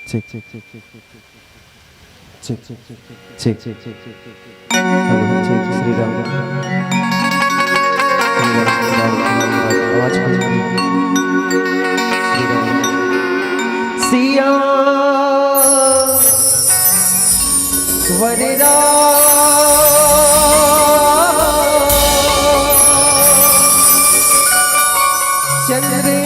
check, check, check, check, check, check, check, check, check, check, check, check, check. Hello, check, Sri Ram. आवाज सिया वरदा चंद्र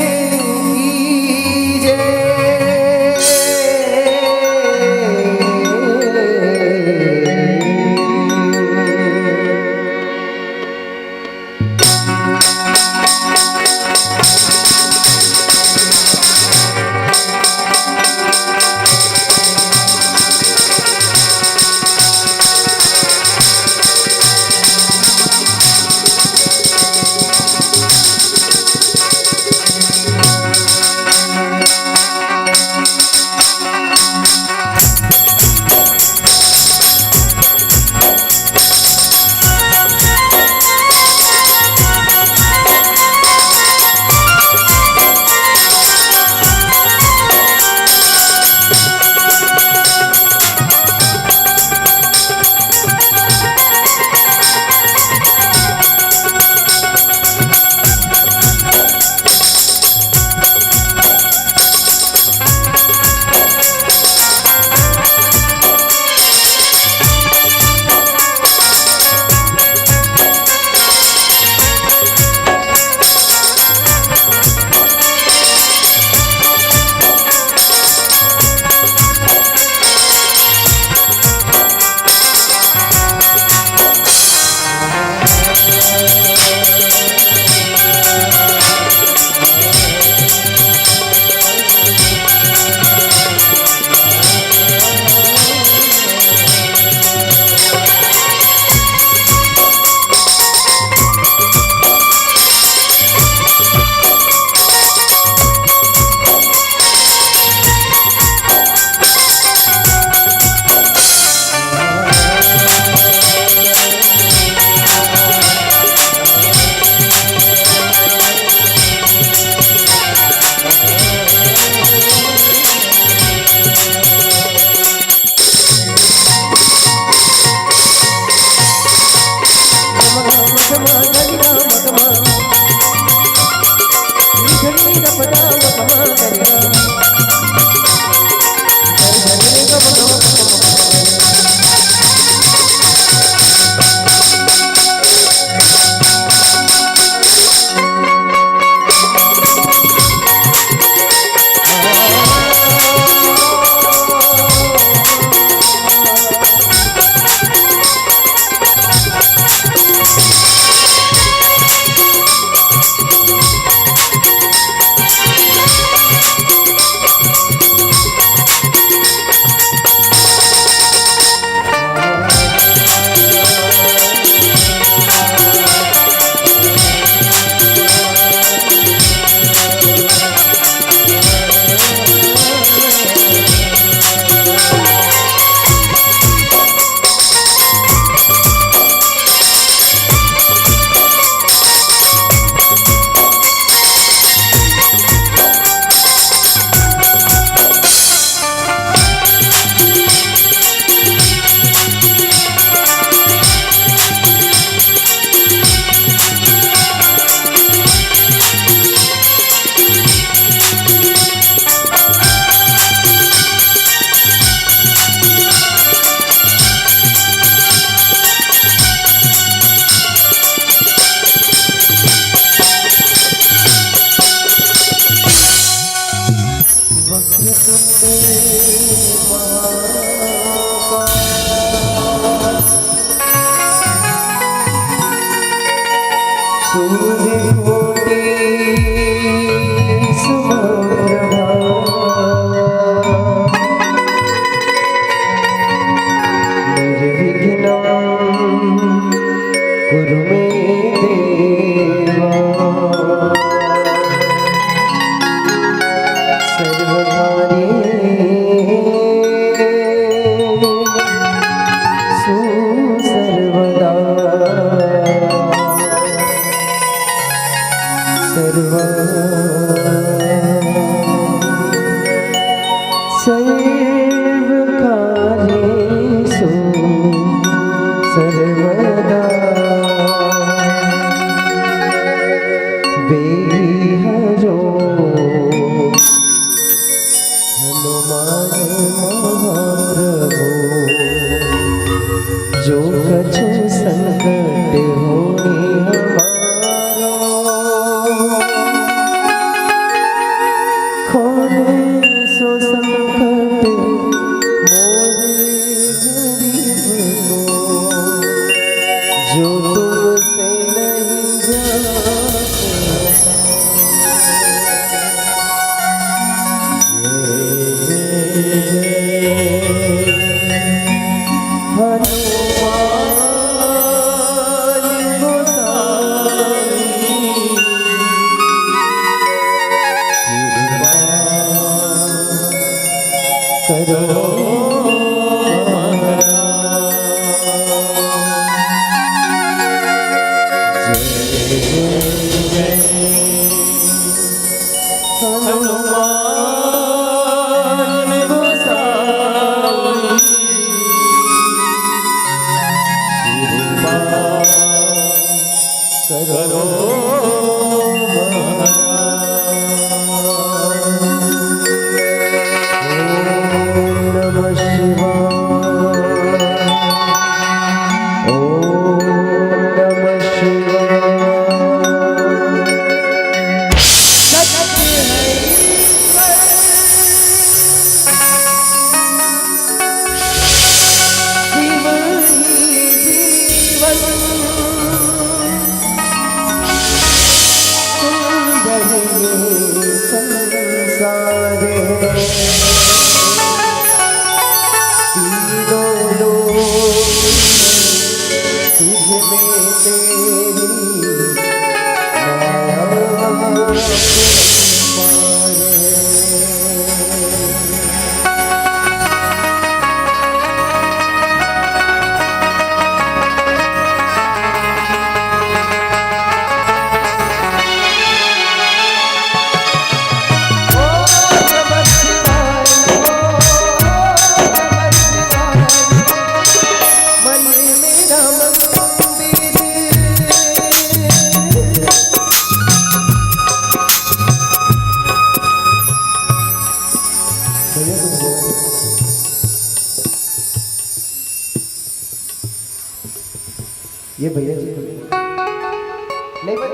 say करो ये भैया जी नहीं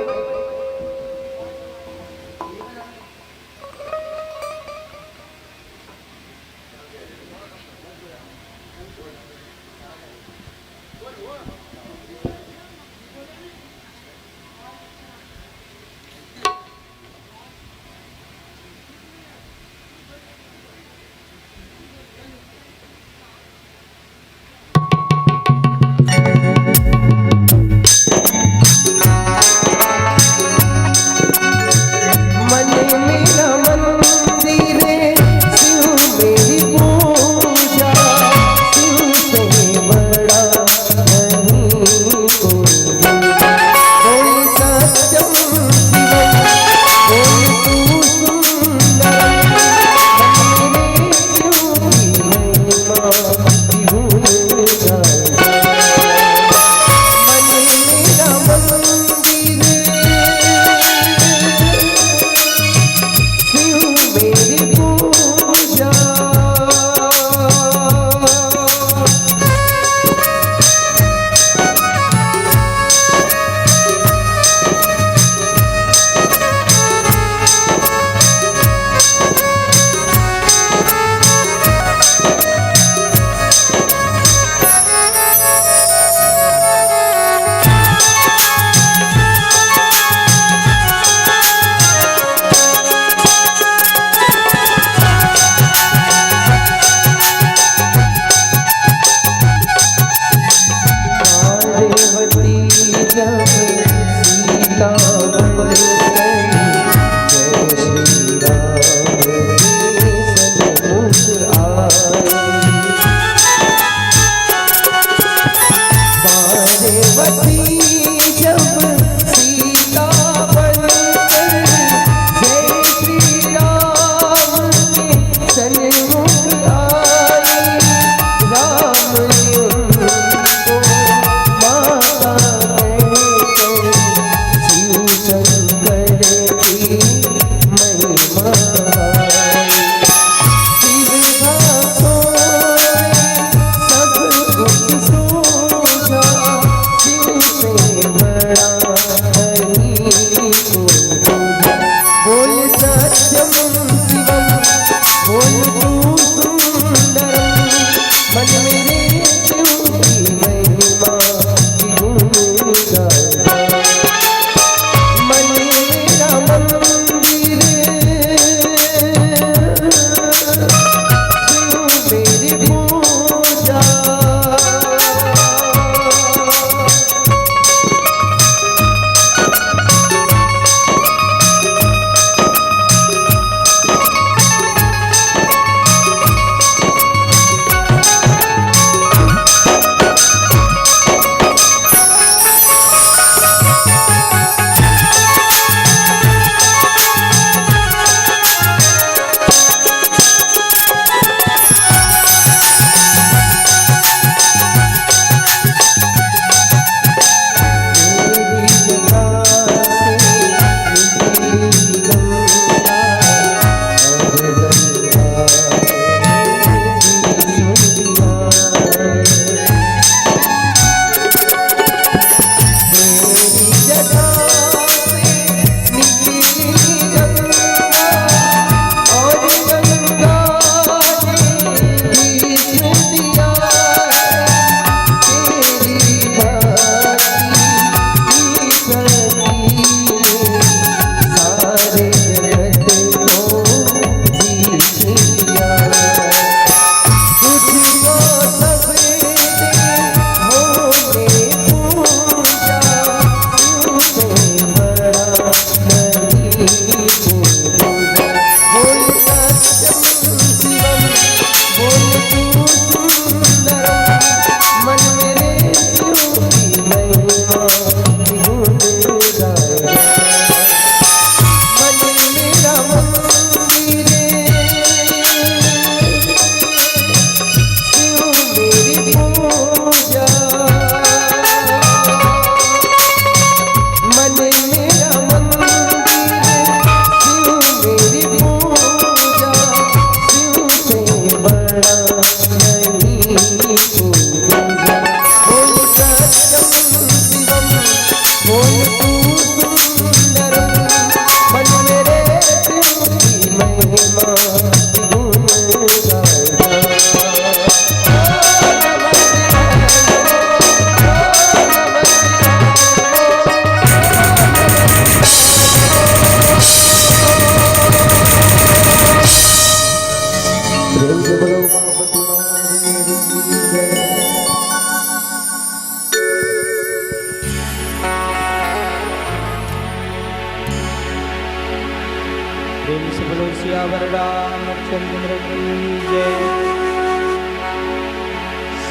सियावर रामचंद्र की जय।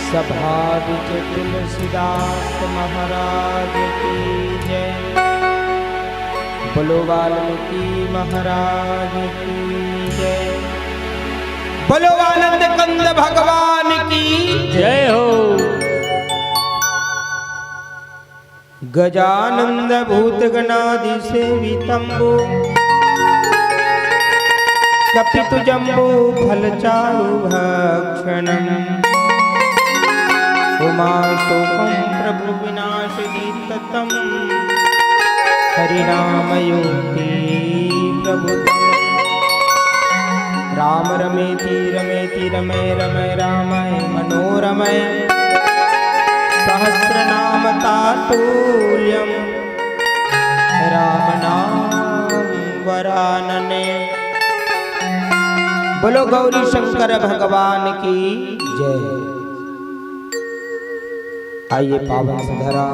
सभा विच तुलसीदास महाराज की जय। बोलो वाल्मीकि महाराज की जय। बोलो आनंद कंद भगवान की जय हो। गजानंद भूत गणादि सेवितम्बो कपितु जम्बो फलचारु भक्षणम् उमाशोकं प्रभु विनाशदीततम् हरिनामयोक्ति प्रभुतम्। राम रमेति रमेति रमे रमे रामय मनोरमय सहस्रनाम तातुल्यं राम नाम वरानने। बोलो गौरी शंकर भगवान की जय। आइए पावन सधरा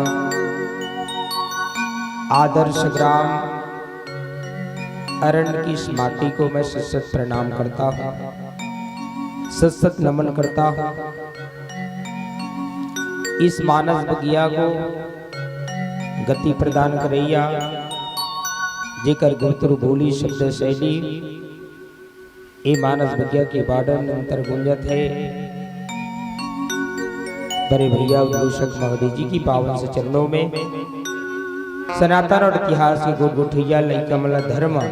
आदर्श ग्राम अरण्य की इस माटी को मैं सत प्रणाम करता हूँ, सत नमन करता हूँ। इस मानस बगिया को गति प्रदान करैया जेकर गुरुतुरु बोली शब्द शैली ए मानस बगिया के बाडन अंतर गुंजत है। बड़े भैया उद्घोषक महोदय जी की पावन से चरणों में सनातन और इतिहास के गुरगुठैया लई कमला धर्म और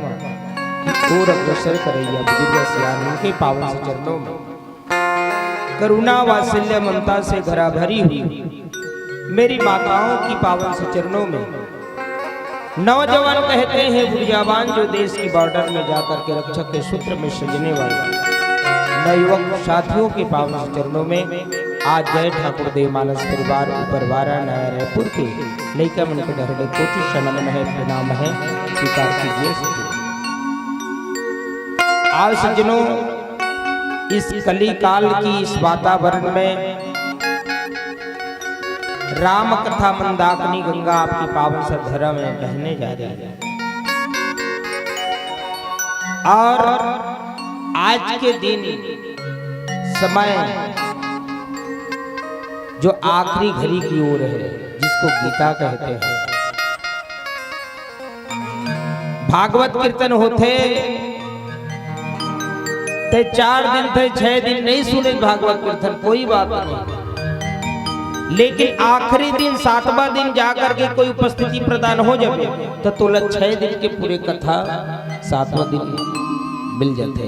अग्रसर करैया बुजुर्ग सियान के पावन से चरणों में करुणा वात्सल्य ममता से घरा भरी हुई मेरी माताओं की पावन से चरणों में नौजवान कहते हैं बुढ़ियावान जो देश की बॉर्डर में जाकर के रक्षक के सूत्र में सजने वाले नवयुवक साथियों के पावन से चरणों में आज जय ठाकुर देव मानस परिवार उपरवारा नया रायपुर के लैका मन के डरले कोटि शनमन है प्रणाम है स्वीकार कीजिए। आज सज्जनों इस कली काल की इस वातावरण में राम कथा मंदाकिनी गंगा आपकी पावन सधरा में बहने जा रही है और आज के दिन समय जो आखिरी घड़ी की ओर है जिसको गीता कहते हैं। भागवत कीर्तन होते ते 4 दिन थे 6 दिन नहीं सुने भागवत कीर्तन कोई बात नहीं, लेकिन आखिरी दिन 7वां दिन जाकर के कोई उपस्थिति प्रदान हो जाए तो तोला 6 दिन के पूरे कथा 7वां दिन मिल जाते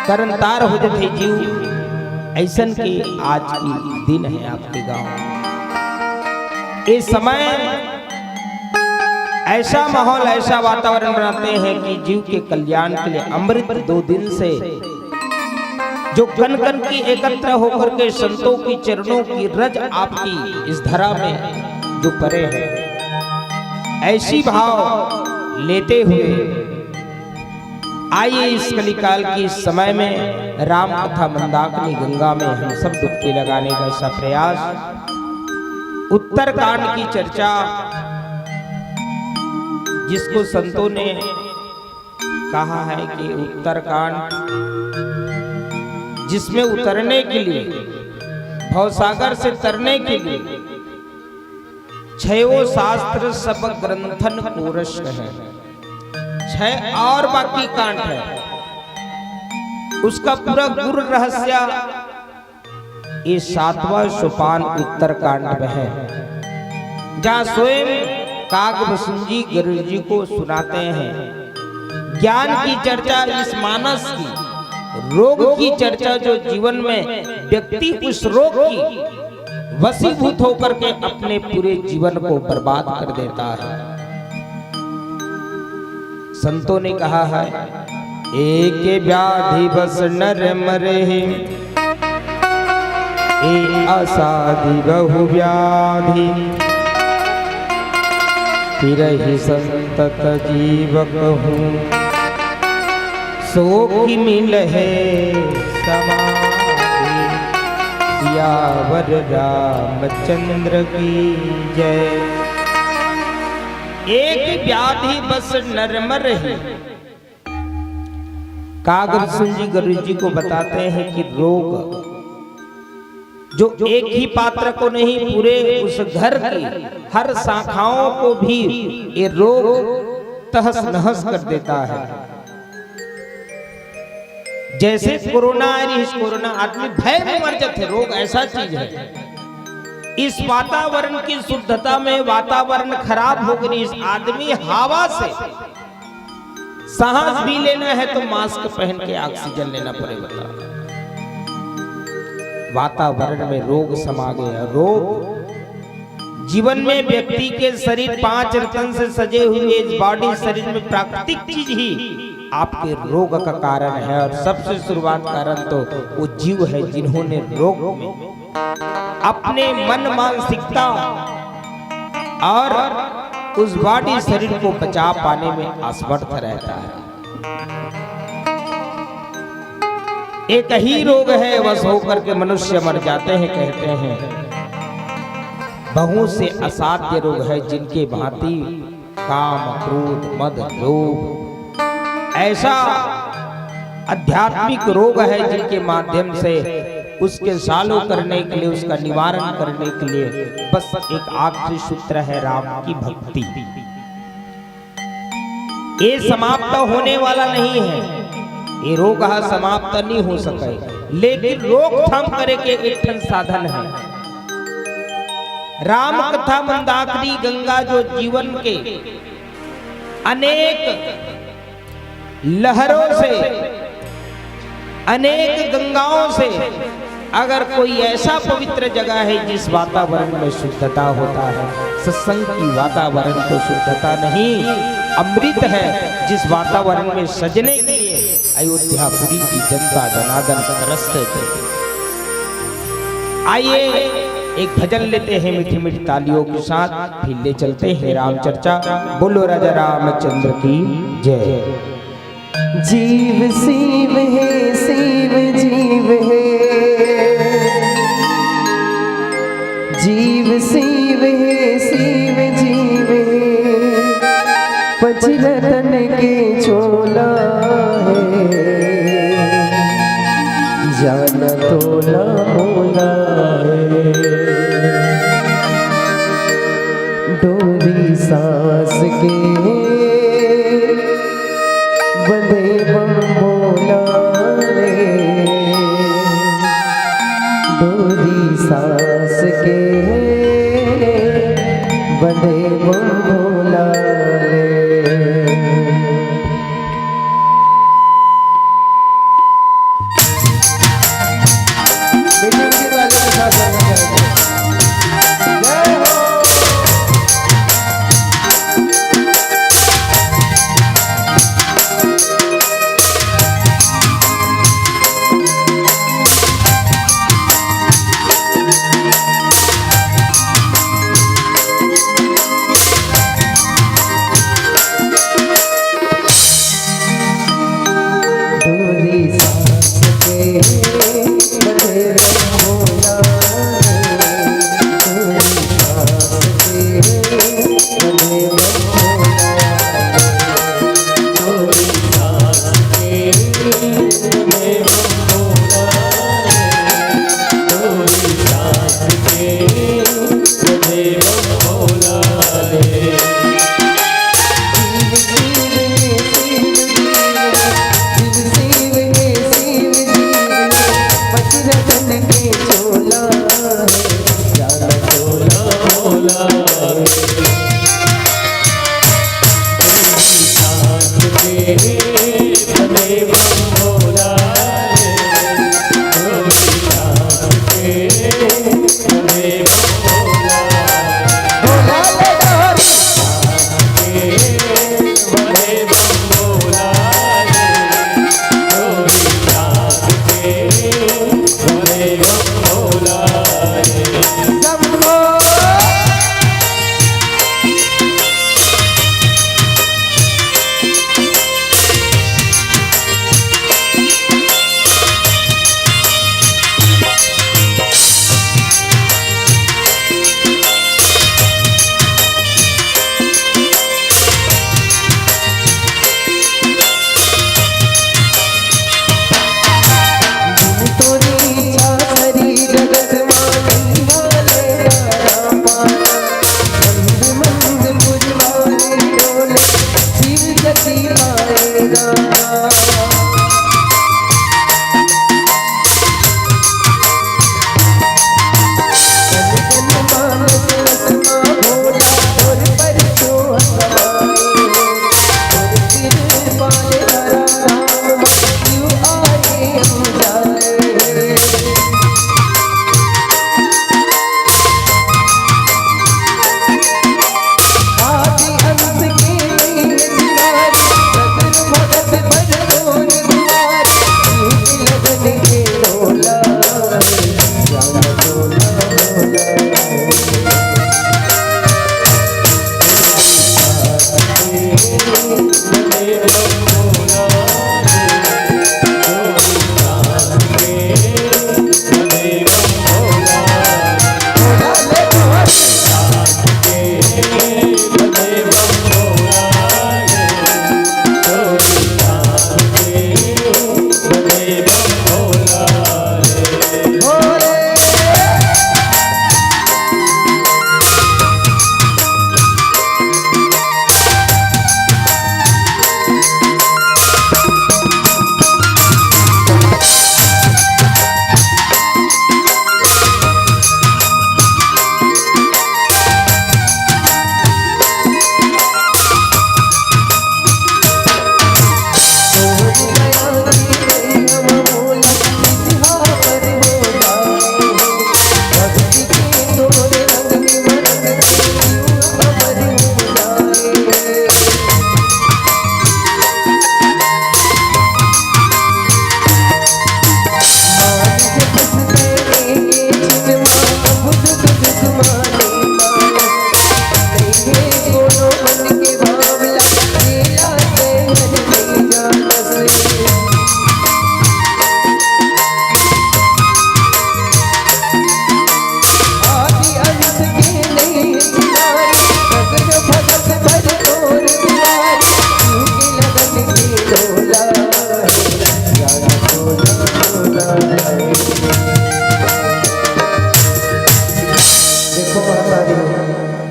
करण तार हो जाते जीव। ऐसन के आज की दिन है आपके गांव। इस समय ऐसा माहौल ऐसा वातावरण बनाते हैं कि जीव के कल्याण के लिए अमृत 2 दिन से जो कण कण की एकत्र होकर के संतों की चरणों की रज आपकी इस धरा में जो परे है ऐसी भाव लेते हुए आइए इस कलिकाल की इस समय में राम कथा मंदाकिनी गंगा में हम सब डुबकी लगाने का ऐसा प्रयास। उत्तरकांड की चर्चा जिसको संतों ने कहा है कि उत्तरकांड जिसमें उतरने के लिए भवसागर से तरने के लिए 6 शास्त्र सब ग्रंथन कोरस है, 6 और बाकी कांड है। उसका पूरा गुरु रहस्य ये 7वां सोपान उत्तरकांड में है, जहाँ स्वयं कागभूषण जी गरुड़ जी को सुनाते हैं। ज्ञान की चर्चा इस मानस की, रोग की चर्चा जो जीवन में व्यक्ति उस रोग की वशीभूत होकर के अपने पूरे जीवन को बर्बाद कर देता है। संतों ने कहा है एक व्याधि बस नर मरे, एक असाधि बहु व्याधि, फिर ही संतत जीवक हूँ, सोखी मिल है समाधि। सियावर रामचंद्र की जय। एक व्याधि बस नर मरहि, कागरसन जी गुरु जी को बताते हैं कि रोग जो एक ही पात्र को नहीं, पूरे उस घर की हर शाखाओं को भी ये रोग तहस नहस कर देता है। जैसे कोरोना इस कोरोना आदमी भय में मर जाते, रोग ऐसा चीज है। इस वातावरण की शुद्धता में वातावरण खराब हो गई, इस आदमी हवा से सांस भी लेना है तो मास्क पहन के ऑक्सीजन लेना पड़ेगा। वातावरण में रोग समा गया। रोग जीवन में व्यक्ति के शरीर 5 रत्न से सजे हुए इस बॉडी शरीर में प्राकृतिक चीज ही आपके रोग का कारण है। और सबसे शुरुआत कारण तो वो जीव है जिन्होंने रोग में अपने मन मानसिकता और उस बॉडी शरीर को बचा पाने में असमर्थ रहता है। एक ही रोग है, बस होकर के मनुष्य मर जाते हैं। कहते हैं बहुत से असाध्य रोग है जिनके भांति काम, क्रोध, मद, लोभ ऐसा आध्यात्मिक रोग है जिनके माध्यम से उसके चालू करने के लिए, उसका निवारण करने के लिए बस एक आखिरी सूत्र है, राम की भक्ति। ये समाप्त होने वाला नहीं है, ये रोग समाप्त नहीं हो सके, लेकिन रोकथाम करे के एक साधन है। राम कथा मंदाकिनी गंगा जो जीवन के अनेक लहरों से, अनेक गंगाओं से अगर कोई ऐसा पवित्र जगह है जिस वातावरण में शुद्धता होता है, सत्संग की वातावरण तो शुद्धता नहीं, अमृत है जिस वातावरण में सजने के लिए अयोध्यापुरी की जनता जनार्दन तरसते थे। आइए एक भजन लेते हैं मीठी मीठी तालियों के साथ, फिर ले चलते हैं राम चर्चा। बोलो राजा रामचंद्र की जय। जीव शिव है, शिव जीव है, जीव शिव है, शिव जीव है, पचरतन के चोला है, जान तोला मोला है, डोरी सांस के बंदे बम बोला रे, डोरी सांस के बंदे बम बोला रे।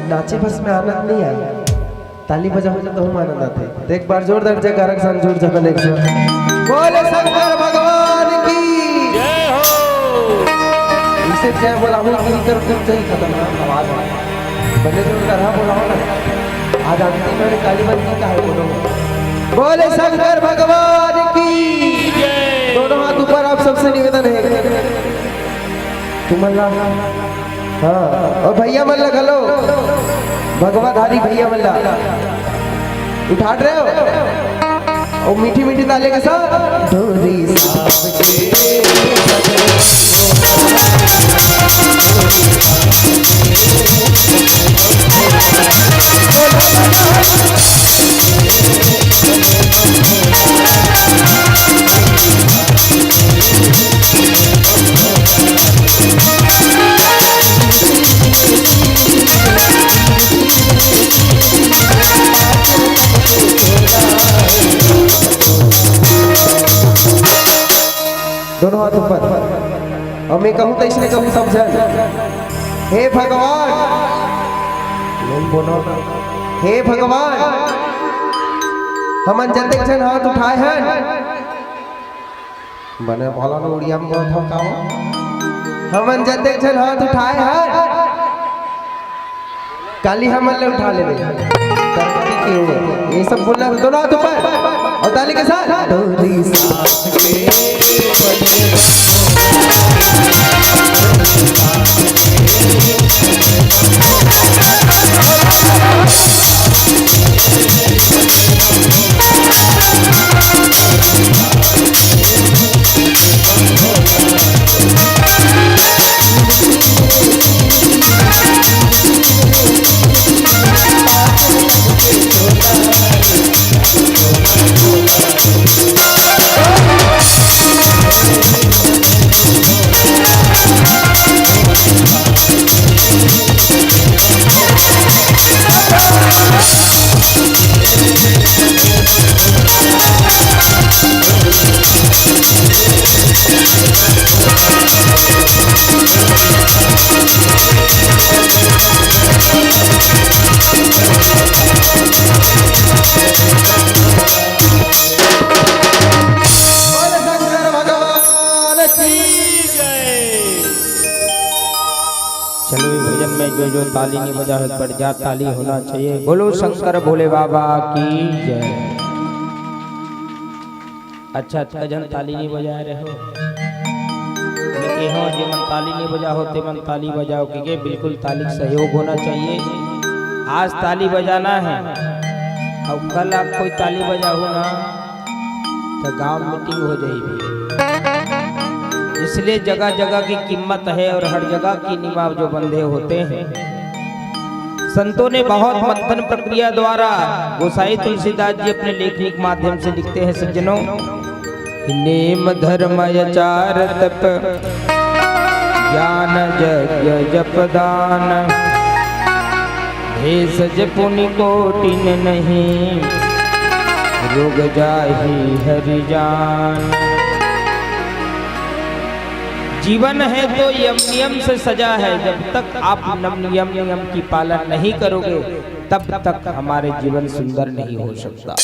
नाचे बस में आनंद नहीं आया, ताली बजाओ तो हम आनंद आते। तो एक बार जोरदार जयकार सन जोर जगन एक बोले शंकर भगवान की जय हो। इसे जय बोला हूँ गिरी कर कुछ सही खतरनाक आवाज बने जोरदार हाँ बोला हो ना। आज अंतिम में काली बंदी का है बोलो बोले शंकर भगवान की दोनों हाथ ऊपर। आप सबसे निवेदन है तुम अल्लाह हाँ और भैया मल्ला खलो भगवाधारी भैया मल्ला उठा रहे हो और मीठी मीठी ताले के साथ डोरी साहब दोनों हाथ ऊपर। और मैं कहूँ तो इसने कहूँ सब जन हे भगवान बोलो हे भगवान हमन जते जन हाथ उठाए हैं बने बोला ना उड़िया में बहुत था हमन जते जन हाथ उठाए हैं काली हमन ले उठा ले ये सब बोलना दोनों हाथ ऊपर और ताली के साथ डोरी साथ के जो ताली नहीं बजा है बढ़ जा ताली होना चाहिए। बोलो शंकर भोले बाबा की जय। अच्छा अच्छा जन ताली नहीं बजा रहे हो लेकिन हाँ जो मन ताली नहीं बजा होते मन ताली बजाओ क्योंकि बिल्कुल ताली का सहयोग होना चाहिए। आज ताली बजाना है और कल आप कोई ताली बजाओ ना तो गांव मीटिंग हो जाएगी। इसलिए जगह जगह की कीमत है और हर जगह की निमाव जो बंधे होते हैं। संतों ने बहुत मंथन प्रक्रिया द्वारा गोसाई तुलसीदास जी अपने लेखनी के माध्यम से लिखते हैं सज्जनों नेम धर्म आचार तप ज्ञान यज्ञ जप दान भेषज पुनि कोटिन नहीं रोग जाहि हरि जान। जीवन है तो यम नियम से सजा है। जब तक आप नियम की पालन नहीं करोगे तब तक हमारे जीवन सुंदर नहीं हो सकता।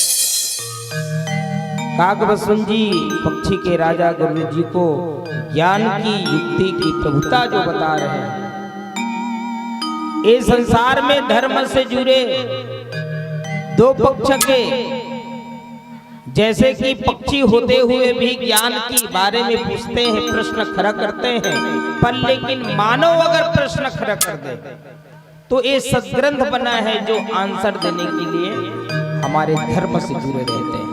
काकभस्म जी पक्षी के राजा गुरु जी को ज्ञान की युक्ति की प्रभुता जो बता रहे हैं। इस संसार में धर्म से जुड़े दो पक्ष के जैसे कि पक्षी होते हुए भी ज्ञान के बारे में पूछते हैं प्रश्न खड़ा करते हैं पर लेकिन मानव अगर प्रश्न खड़ा कर दे तो ये सदग्रंथ बना है जो आंसर देने के लिए हमारे धर्म से जुड़े रहते हैं।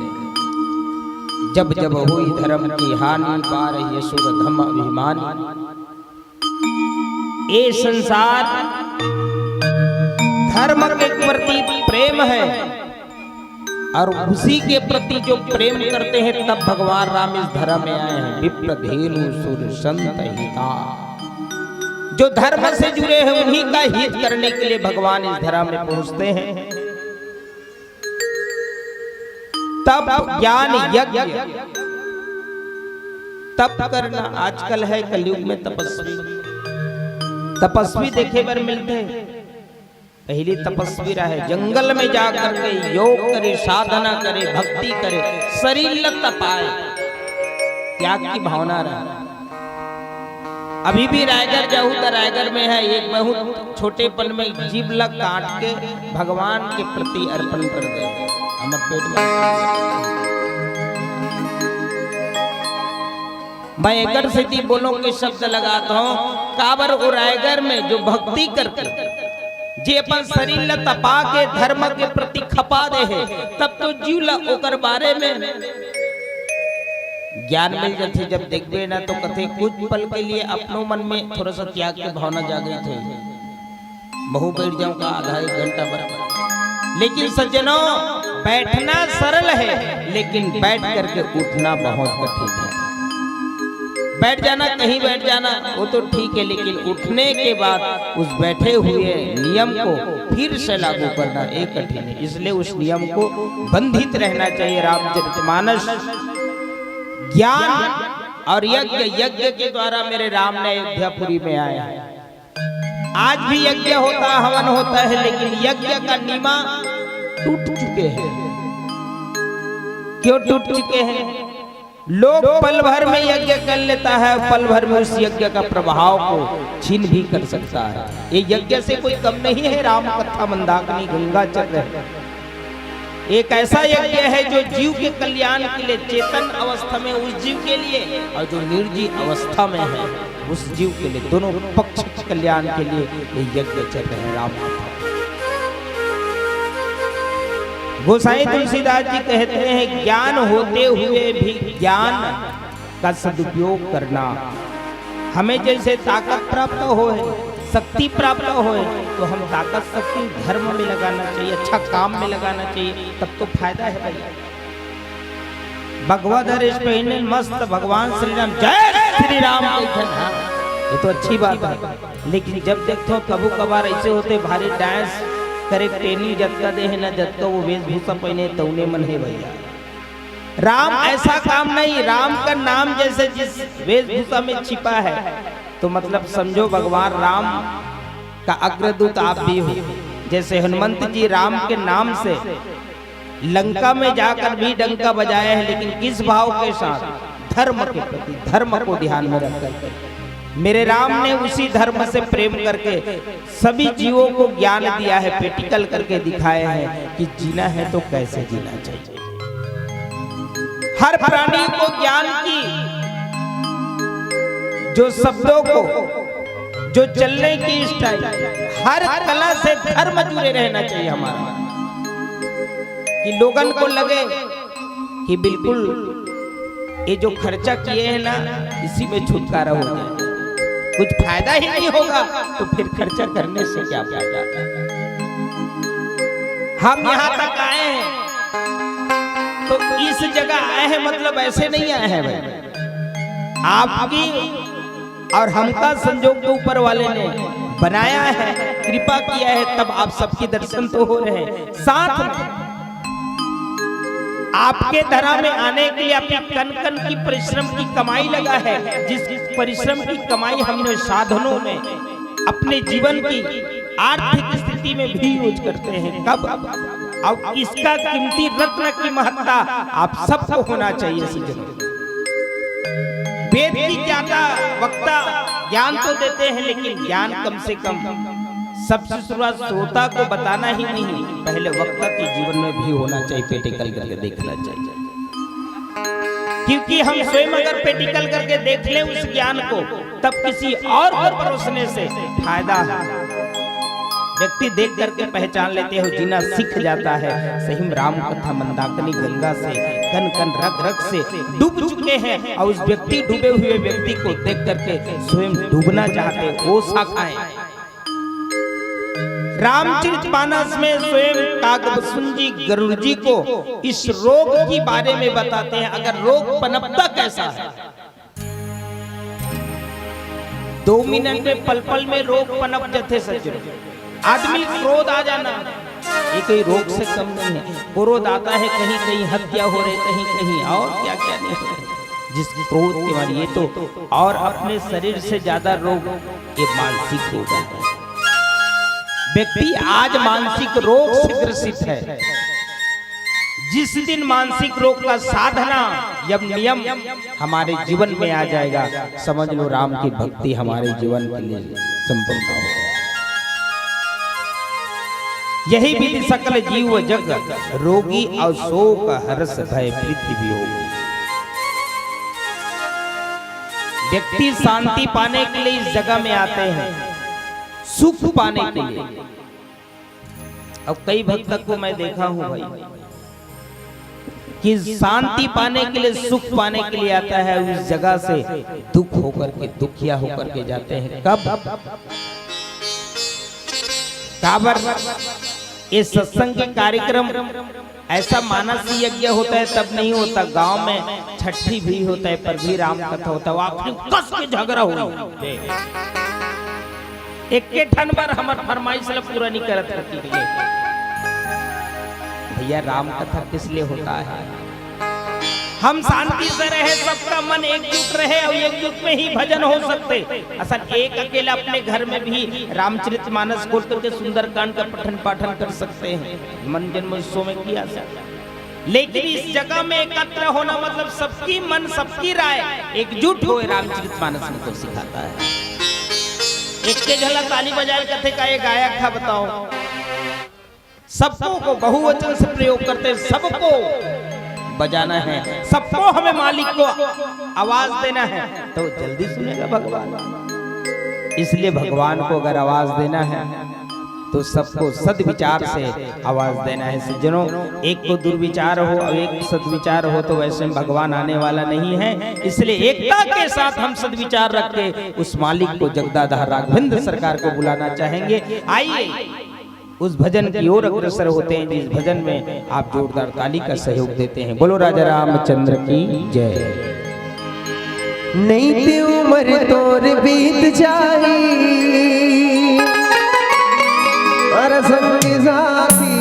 जब जब हुई धर्म की हानि बार यशुर धम अभिमानी। ये संसार धर्म के प्रति प्रेम है और उसी के प्रति जो प्रेम करते हैं तब भगवान राम इस धर्म में आए हैं। विप्र धेनु सुर संत हिता जो धर्म से जुड़े हैं उन्हीं का हित करने के लिए भगवान इस धर्म में पहुंचते हैं। तब ज्ञान यज्ञ तप करना आजकल है कलयुग में तपस्वी देखे पर मिलते हैं। पहली तपस्वी रहे, जंगल में जा करके योग करे, साधना करे, भक्ति करे, शरीर लग तपाए, त्याग की भावना रहे। अभी भी रायगढ़ जाऊं तो रायगढ़ में है एक बहुत छोटेपन में जीव लग काट के भगवान के प्रति अर्पण कर दे। हमर पेट में मैं एकर सिद्धि बोलो के शब्द लगाता हूँ। काबर और रायगढ़ में जो भक्ति करते जे अपन शरीर ला तपा के धर्म के प्रति खपा दे है, तब तो जीव ला ओकर बारे में ज्ञान मिल जाती। जब देखबे ना तो कथे कुछ पल के लिए अपनों मन में थोड़ा सा त्याग की भावना जागृत थे, बहु बैठ जाऊं का आधा एक घंटा पर। लेकिन सज्जनों, बैठना सरल है लेकिन बैठ करके उठना बहुत कठिन है। बैठ जाना, कहीं बैठ जाना वो तो ठीक है, लेकिन उठने के बाद उस बैठे हुए नियम को फिर से लागू करना एक कठिन है। इसलिए उस नियम को बंधित रहना चाहिए। रामचरितमानस ज्ञान और यज्ञ के द्वारा मेरे राम ने अयोध्यापुरी में आया है। आज भी यज्ञ होता, हवन होता है, लेकिन यज्ञ का नीमा टूट चुके हैं। क्यों टूट चुके हैं? लोग पल भर में यज्ञ कर लेता है, पल भर में उस यज्ञ का प्रभाव को छीन भी कर सकता है। ये यज्ञ से कोई कम नहीं है। राम कथा, मंदाकिनी, गंगा चक्र एक ऐसा यज्ञ है जो जीव के कल्याण के लिए, चेतन अवस्था में उस जीव के लिए और जो निर्जीव अवस्था में है उस जीव के लिए, दोनों पक्ष के कल्याण के लिए ये यज्ञ चल रहे हैं। राम गोसाई तुलसीदास जी कहते हैं, ज्ञान होते हुए भी ज्ञान का सदुपयोग करना। हमें जैसे ताकत प्राप्त हो, शक्ति प्राप्त हो, तो हम ताकत शक्ति धर्म में लगाना चाहिए, अच्छा काम में लगाना चाहिए, तब तो फायदा है भैया। भगवत हरेश पहने मस्त भगवान श्री राम, जय श्री राम, ये तो अच्छी बात है। लेकिन जब देखो कभी कभार ऐसे होते भारी डांस करे, ट्रेनिंग जत्ता दे है ना जत्ता वो वेशभूषा पहने तौने मन है भैया। राम ऐसा काम नहीं। राम का नाम जैसे जिस वेशभूषा में छिपा है, तो मतलब समझो भगवान राम का अग्रदूत आप भी हो। जैसे हनुमंत जी राम के नाम से लंका में जाकर भी डंका बजाया है, लेकिन किस भाव के साथ? धर्म के प्रति, धर्म को ध्यान में रखकर मेरे राम ने उसी धर्म से प्रेम करके सभी जीवों को ज्ञान दिया है, प्रैक्टिकल करके दिखाया है कि जीना है तो कैसे जीना चाहिए। हर प्राणी को ज्ञान की जो शब्दों को, जो चलने की स्टाइल, हर कला से धर्म जुड़े रहना चाहिए हमारा, कि लोगन को लगे कि बिल्कुल ये जो खर्चा किए हैं ना इसी में छुटकारा हो जाए। कुछ फायदा ही नहीं होगा तो फिर खर्चा करने से क्या फायदा। हम यहाँ तक आए हैं तो इस जगह आए हैं, मतलब ऐसे नहीं आए हैं भाई। आपकी और हमका संजोग के ऊपर वाले ने बनाया है, कृपा किया है, तब आप सबके दर्शन तो हो रहे हैं। साथ में आपके धरा में आने के लिए अपने कन कन की परिश्रम की कमाई लगा है, जिस परिश्रम की कमाई हमने साधनों में अपने जीवन की आर्थिक स्थिति में भी यूज करते हैं। कब? अब इसका कीमती रत्न की महत्ता आप सबको होना चाहिए। वेद की ज्ञाता वक्ता ज्ञान तो देते हैं, लेकिन ज्ञान कम से कम सबसे शुरुआत श्रोता को बताना ही नहीं, पहले वक्ता के जीवन में भी होना चाहिए, प्रैक्टिकल करके देखना चाहिए। क्योंकि हम स्वयं अगर प्रैक्टिकल करके देख लें उस ज्ञान को, तब किसी और को परोसने से फायदा है। व्यक्ति देख करके पहचान लेते हो, जीना सीख जाता है। सही में राम कथा, मंदाकिनी, गंगा से कन कन रग रग से डूब चुके हैं, और उस व्यक्ति डूबे हुए व्यक्ति को देख करके स्वयं डूबना चाहते, वो शाखाएं रामचरितमानस में स्वयं कागभूषण जी गरुड़ जी को इस रोग के बारे में बताते हैं। अगर रोग पनपता कैसा है, 2 मिनट में पल पल में रोग पनप जाते सज्जनों। आदमी क्रोध आ जाना ये कोई रोग से कम नहीं है। क्रोध आता है, कहीं कहीं हत्या हो रही, कहीं कहीं और क्या क्या नहीं हो रही। जिस क्रोध के बारे ये तो, और अपने शरीर से ज्यादा रोग ये मानसिक रोग है। व्यक्ति आज मानसिक रोग से ग्रसित है। जिस दिन मानसिक रोग का साधना जब नियम हमारे जीवन में आ जाएगा, समझ लो राम की भक्ति हमारे जीवन के लिए संपन्न हो गया। यही विधि सकल जीव जग रोगी और शोक हर्ष भय पृथ्वी होगी। व्यक्ति शांति पाने के लिए इस जगह में आते हैं, सुख पाने के लिए। अब कई भक्त को मैं देखा हूं भाई कि शांति पाने के लिए, सुख पाने के लिए आता है, उस जगह से दुख होकर के, दुखिया होकर के जाते हैं। कब? काबर ये सत्संग के कार्यक्रम ऐसा मानस यज्ञ होता है तब नहीं होता, गांव में छठी भी होता है पर भी राम कथा होता है। आखिरी कस के झगड़ा हुई एक के ठन बार हमार फरमाइश पूरा नहीं करत रहती भैया। राम कथा किस लिए होता है? हम शांति से रहे, सबका मन एकजुट रहे और एकजुट में ही भजन हो सकते। असल एक अकेला अपने घर में भी रामचरितमानस खोल करके सुंदरकांड का पठन पाठन कर सकते हैं, मन जन्मोत्सव में किया सकता। लेकिन इस जगह में एकत्र होना मतलब सबकी मन, सबकी राय एकजुट हो रामचरितमानस में तो सिखाता है। एक के झलक ताली बजाए कथे का एक गायक था, बताओ। सबको को बहुवचन से प्रयोग करते, सबको बजाना है, सबको हमें मालिक को आवाज देना है, तो जल्दी सुनेगा भगवान। इसलिए भगवान को अगर आवाज देना है तो सबको सद्विचार से आवाज देना है। सज्जनों, एक को दुर्विचार हो और एक सद्विचार हो तो वैसे भगवान आने वाला नहीं है। इसलिए एकता के साथ हम सद्विचार रख के उस मालिक को, जगदाधार राघवेंद्र सरकार को बुलाना चाहेंगे। आइए उस भजन की ओर अग्रसर होते हैं जिस भजन में आप जोरदार ताली का सहयोग देते हैं। बोलो राजा रामचंद्र की जय। नहीं ते उम्र तोर बीत जाई, और संगी साथी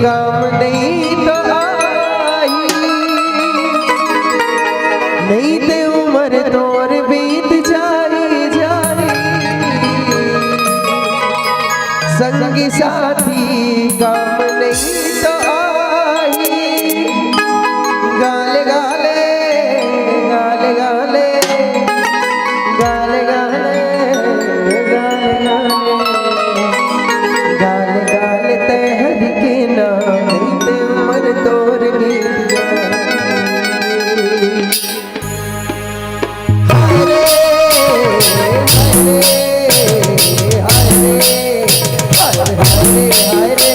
काम नहीं तो आई। नहीं ते उम्र तोर बीत जाई जाई, संगी साथी काम नहीं तो आई। गाले गाले गाले गाले गाले गाले गाले गाले गाले तहर के नाम ते उमर तोर गीत हरे हरे हरे हरे हरे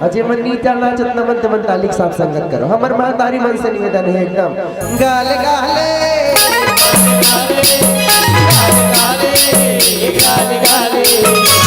अजय मन नी जाना चतना मन तमन तालिक साफ संगत करो हमर महतारी मन से निवेदन है एकदम गाल गाले गाल गाले गाल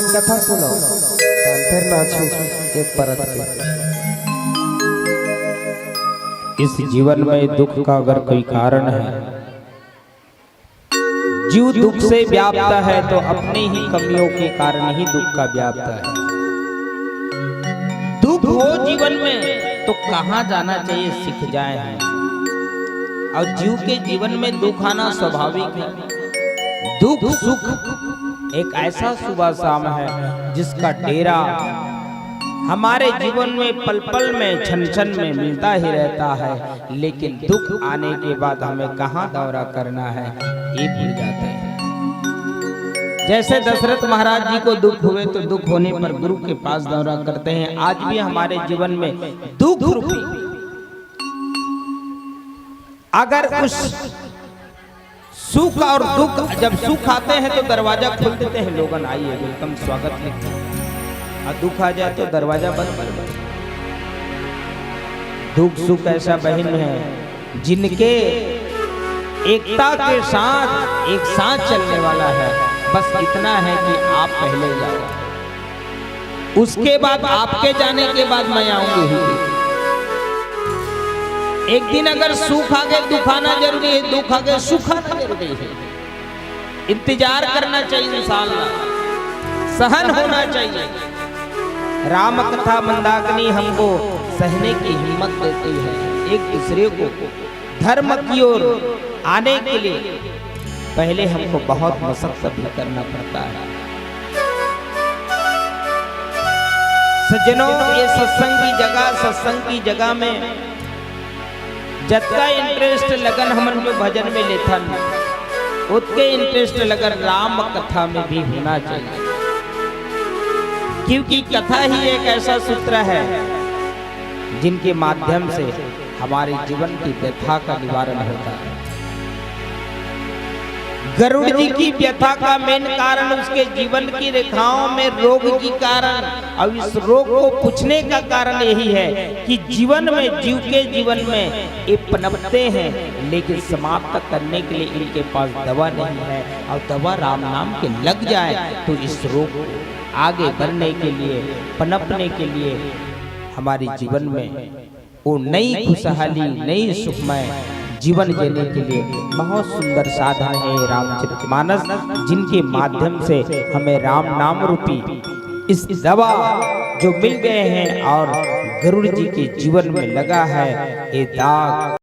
कथा सुनो फिर नाचो एक परत के। इस जीवन में दुख का अगर कोई कारण है, जीव दुख से व्याप्त है तो अपनी ही कमियों के कारण ही दुख का व्याप्त है। दुख हो जीवन में तो कहां जाना चाहिए सीख जाए हैं। और जीव के जीवन में दुख आना स्वाभाविक है। दुख सुख एक ऐसा सुबह शाम है जिसका डेरा हमारे जीवन में पल पल में क्षण क्षण में मिलता ही रहता है, लेकिन दुख आने के बाद हमें कहां दौरा करना है ये भूल जाते हैं। जैसे दशरथ महाराज जी को दुख हुए तो दुख होने पर गुरु के पास दौरा करते हैं। आज भी हमारे जीवन में दुख रूपी अगर कुछ सुख और दुख, जब सुख आते हैं तो दरवाजा खोल देते हैं, लोगन आइए वेलकम स्वागत लिखते हैं। और दुख आ जाए तो दरवाजा बंद कर देते हैं। दुख सुख ऐसा बहन है जिनके एकता के साथ एक साथ चलने वाला है। बस इतना है कि आप पहले जाओ, उसके बाद आपके जाने के बाद मैं आऊंगी ही। एक दिन अगर सुख आगे दुख आना जरूरी है, दुख आगे सुख आना जरूरी है। इंतजार करना चाहिए, इंशाअल्लाह सहन होना चाहिए। राम कथा मंदाकिनी हमको सहने की हिम्मत देती है। एक दूसरे को धर्म की ओर आने के लिए पहले हमको बहुत मशक्कत भी करना पड़ता है। सज्जनों, ये सत्संग की जगह में जतका इंटरेस्ट लगन हमन जो भजन में लेथन उतके इंटरेस्ट लगन राम कथा में भी होना चाहिए, क्योंकि कथा ही एक ऐसा सूत्र है जिनके माध्यम से हमारे जीवन की व्यथा का निवारण होता है। गरुड़ जी की व्यथा का मेन कारण उसके जीवन की रेखाओं में रोग की कारण, और इस रोग को पूछने का कारण यही है कि जीवन में जीव के जीवन में ये पनपते हैं, लेकिन समाप्त करने के लिए इनके पास दवा नहीं है। और दवा राम नाम के लग जाए तो इस रोग को आगे बढ़ने के लिए, पनपने के लिए हमारे जीवन में वो नई खुशहाली, नई सुखमय जीवन जीने के लिए बहुत सुंदर साधन है रामचरितमानस, जिनके माध्यम से हमें राम नाम रूपी इस दवा जो मिल गए हैं और गरुड़ जी के जीवन में लगा है, ये दाग